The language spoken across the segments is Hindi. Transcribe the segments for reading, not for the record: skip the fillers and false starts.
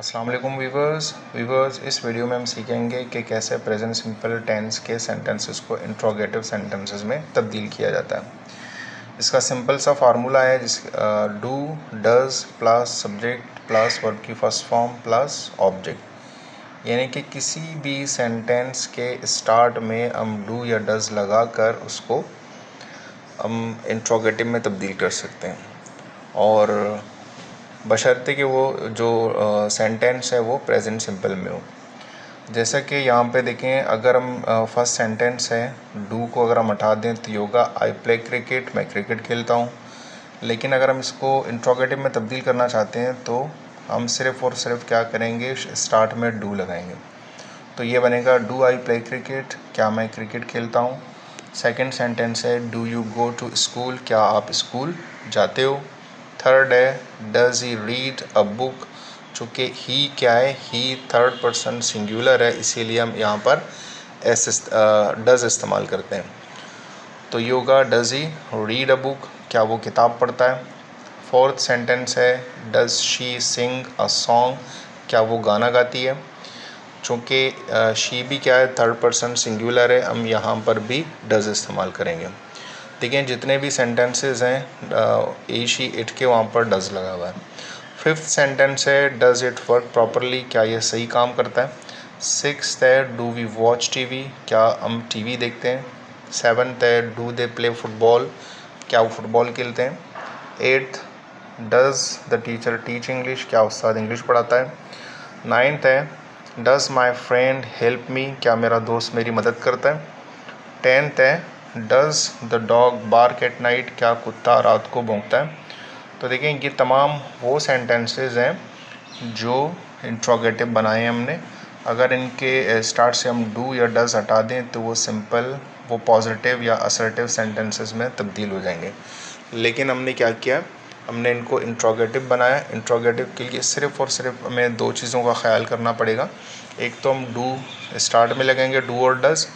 अस्सलाम वालेकुम वीवर्स इस वीडियो में हम सीखेंगे कि कैसे प्रेजेंट सिंपल टेंस के सेंटेंसेस को इंट्रोगेटिव सेंटेंसेस में तब्दील किया जाता है। इसका सिंपल सा फार्मूला है जिस do does plus subject plus verb की फर्स्ट फॉर्म प्लस ऑब्जेक्ट, यानी कि किसी भी सेंटेंस के स्टार्ट में हम डू या डज लगा कर उसको हम इंट्रोगेटिव में तब्दील कर सकते हैं, और बशर्ते कि वो जो सेंटेंस है वो प्रेजेंट सिंपल में हो। जैसा कि यहाँ पे देखें, अगर हम फर्स्ट सेंटेंस है डू को अगर हम हटा दें तो योगा आई प्ले क्रिकेट, मैं क्रिकेट खेलता हूँ। लेकिन अगर हम इसको इंट्रोगेटिव में तब्दील करना चाहते हैं तो हम सिर्फ़ और सिर्फ क्या करेंगे, स्टार्ट में डू लगाएंगे। तो ये बनेगा डू आई प्ले क्रिकेट, क्या मैं क्रिकेट खेलता हूँ। सेकेंड सेंटेंस है do you go to school, क्या आप स्कूल जाते हो। थर्ड है does he read a book, चूँकि ही क्या है, ही थर्ड पर्सन सिंगुलर है, इसीलिए हम यहाँ पर डज़ इस्तेमाल करते हैं। तो ये होगा does he read a book, क्या वो किताब पढ़ता है। फोर्थ सेंटेंस है does she Singh a song, क्या वो गाना गाती है। चूँकि शी भी क्या है, थर्ड पर्सन सिंगुलर है, हम यहाँ पर भी डज़ इस्तेमाल करेंगे। देखिए जितने भी सेंटेंसेस हैं ए शी इट के वहाँ पर डज़ लगा हुआ है। फिफ्थ सेंटेंस है डज़ इट वर्क प्रॉपरली, क्या ये सही काम करता है। सिक्स्थ है डू वी वॉच टीवी, क्या हम टीवी देखते हैं। सेवन्थ है डू दे प्ले फुटबॉल, क्या वो फुटबॉल खेलते हैं। Eighth does the teacher teach English, क्या उस्ताद इंग्लिश पढ़ाता है। नाइन्थ है does my friend help me, क्या मेरा दोस्त मेरी मदद करता है। टेंथ है does the dog bark at night, क्या कुत्ता रात को भौंकता है। तो देखें ये तमाम वो सेंटेंसेस हैं जो इंट्रोगेटिव बनाए हैं हमने। अगर इनके स्टार्ट से हम डू या डज़ हटा दें तो वो सिंपल, वो पॉजिटिव या असर्टिव सेंटेंसेस में तब्दील हो जाएंगे। लेकिन हमने क्या किया, हमने इनको इंट्रोगेटिव बनाया। इंट्रोगेटिव के लिए सिर्फ़ और सिर्फ हमें दो चीज़ों का ख्याल करना पड़ेगा। एक तो हम डू स्टार्ट में लगेंगे, डू और डज़,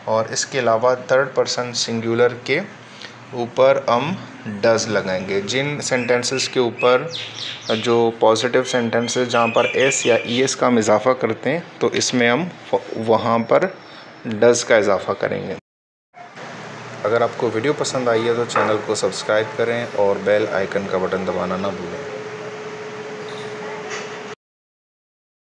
और इसके अलावा थर्ड पर्सन सिंगुलर के ऊपर हम डज़ लगाएंगे। जिन सेंटेंसेस के ऊपर जो पॉजिटिव सेंटेंसेस जहाँ पर एस या ई एस का हम इजाफ़ा करते हैं तो इसमें हम वहाँ पर डज़ का इजाफ़ा करेंगे। अगर आपको वीडियो पसंद आई है तो चैनल को सब्सक्राइब करें और बेल आइकन का बटन दबाना ना भूलें।